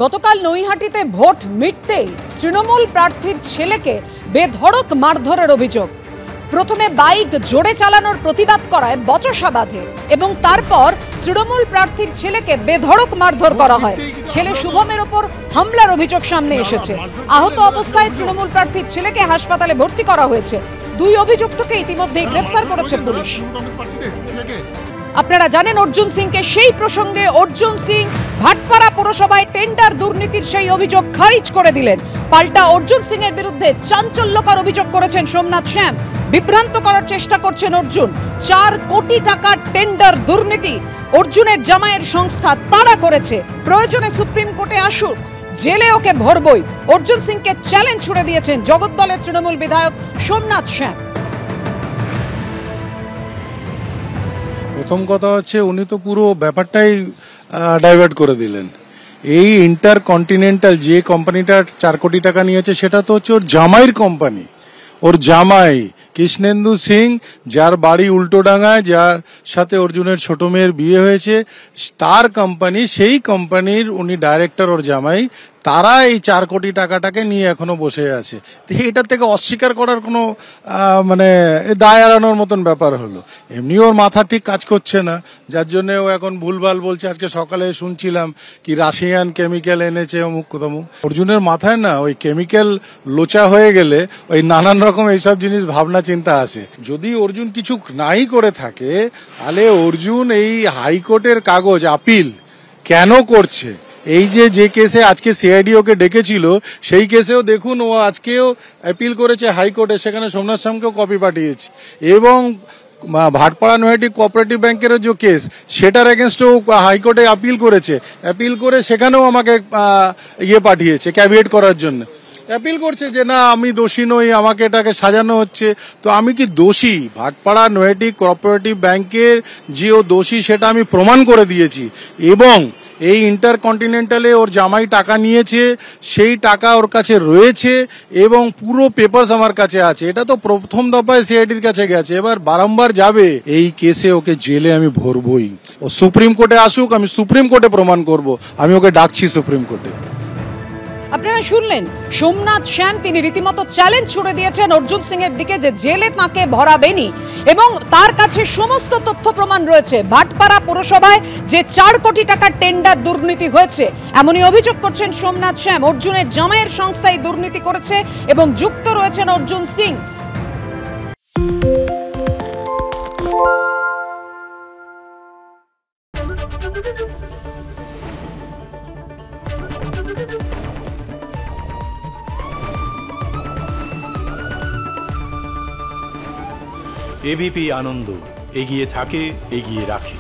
গতকাল নৈহাটিতে ভোট মিটতেই তৃণমূল প্রার্থীর ছেলেকে বেধড়ক মারধরের অভিযোগ। প্রথমে বাইক জোরে চালানোর প্রতিবাদ করায় বচসা বাঁধে এবং তারপর তৃণমূল প্রার্থীর ছেলেকে বেধড়ক মারধর করা হয়। ছেলে শুভমের ওপর হামলার অভিযোগ সামনে এসেছে। আহত অবস্থায় তৃণমূল প্রার্থীর ছেলেকে হাসপাতালে ভর্তি করা হয়েছে। দুই অভিযুক্তকে ইতিমধ্যেই গ্রেফতার করেছে পুলিশ। আপনারা জানেন অর্জুন সিংকে, সেই প্রসঙ্গে অর্জুন সিং ভাটপাড়া পৌরসভায় টেন্ডার দুর্নীতির সেই অভিযোগ খারিজ করে দিলেন। পাল্টা অর্জুন সিং এর বিরুদ্ধে চাঞ্চল্যকর অভিযোগ করেছেন সোমনাথ শ্যাম। বিভ্রান্ত করার চেষ্টা করছেন অর্জুন। 4 কোটি টাকার টেন্ডার দুর্নীতি অর্জুনের জামাইয়ের সংস্থা তারা করেছে। প্রয়োজনে সুপ্রিম কোর্টে আসুক, জেলে ওকে ভরবই। অর্জুন সিংকে চ্যালেঞ্জ ছুড়ে দিয়েছেন জগদ্দলের তৃণমূল বিধায়ক সোমনাথ শ্যাম। প্রথম কথা হচ্ছে উনি তো পুরো ব্যাপারটাই ডাইভার্ট করে দিলেন। এই ইন্টারকন্টিনেন্টাল যে কোম্পানিটা 4 কোটি টাকা নিয়েছে সেটা তো হচ্ছে ওর জামাইয়ের কোম্পানি। ওর জামাই কৃষ্ণেন্দু সিং, যার বাড়ি উল্টোডাঙ্গায়, যার সাথে অর্জুনের ছোট মেয়ের বিয়ে হয়েছে, তার কোম্পানি, সেই কোম্পানির উনি ডাইরেক্টর, ওর জামাই, তারা এই 4 কোটি টাকাটাকে নিয়ে এখনো বসে আছে। এটার থেকে অস্বীকার করার কোনো মানে দায় এড়ানোর মতন ব্যাপার হলো। এমনি ওর মাথা ঠিক কাজ করছে না, যার জন্য ও এখন ভুলভাল বলছে। আজকে সকালে শুনছিলাম কি রাশিয়ান কেমিক্যাল এনেছে অমুক তমুক। অর্জুনের মাথায় না ওই কেমিক্যাল লোচা হয়ে গেলে ওই নানান রকম এইসব জিনিস ভাবনা চিন্তা আসে। যদি অর্জুন কিছু নাই করে থাকে তাহলে অর্জুন এই হাইকোর্টের কাগজ আপিল কেন করছে? এই যে কেসে আজকে সিআইডি ওকে ডেকেছিল, সেই কেসেও দেখুন ও আজকেও অ্যাপিল করেছে হাইকোর্টে, সেখানে সোমনাথ শ্যামকেও কপি পাঠিয়েছে। এবং ভাটপাড়া নৈহাটি কোঅপারেটিভ ব্যাংকের যে কেস, সেটার এগেনস্টেও হাইকোর্টে আপিল করেছে। অ্যাপিল করে সেখানেও আমাকে পাঠিয়েছে ক্যাভিয়েট করার জন্য। অ্যাপিল করছে যে না, আমি দোষী নই, আমাকে এটাকে সাজানো হচ্ছে। তো আমি কি দোষী? ভাটপাড়া নৈহাটি কোঅপারেটিভ ব্যাংকের যে ও দোষী সেটা আমি প্রমাণ করে দিয়েছি। এবং এই ইন্টারকন্টিনেন্টালে ওর জামাই টাকা নিয়েছে, সেই টাকা ওর কাছে রয়েছে এবং পুরো পেপারস আমার কাছে আছে। এটা তো প্রথম দফায় সিআইডির কাছে গেছে, এবার বারংবার যাবে। এই কেসে ওকে জেলে আমি ভরবই। ও সুপ্রিম কোর্টে আসুক, আমি সুপ্রিম কোর্টে প্রমাণ করব। আমি ওকে ডাকছি সুপ্রিম কোর্টে। আপনারা শুনলেন সোমনাথ শ্যাম, তিনি রীতিমতো চ্যালেঞ্জ ছুড়ে দিয়েছেন অর্জুন সিং এর দিকে যে জেলে তাকে ভরাবেনি এবং তার কাছে সমস্ত তথ্য প্রমাণ রয়েছে। ভাটপাড়া পৌরসভায় যে 4 কোটি টাকার টেন্ডার দুর্নীতি হয়েছে এমনই অভিযোগ করছেন সোমনাথ শ্যাম। অর্জুনের জামাইয়ের সংস্থায় দুর্নীতি করেছে এবং যুক্ত রয়েছেন অর্জুন সিং। এবিপি আনন্দ, এগিয়ে থাকে, এগিয়ে রাখে।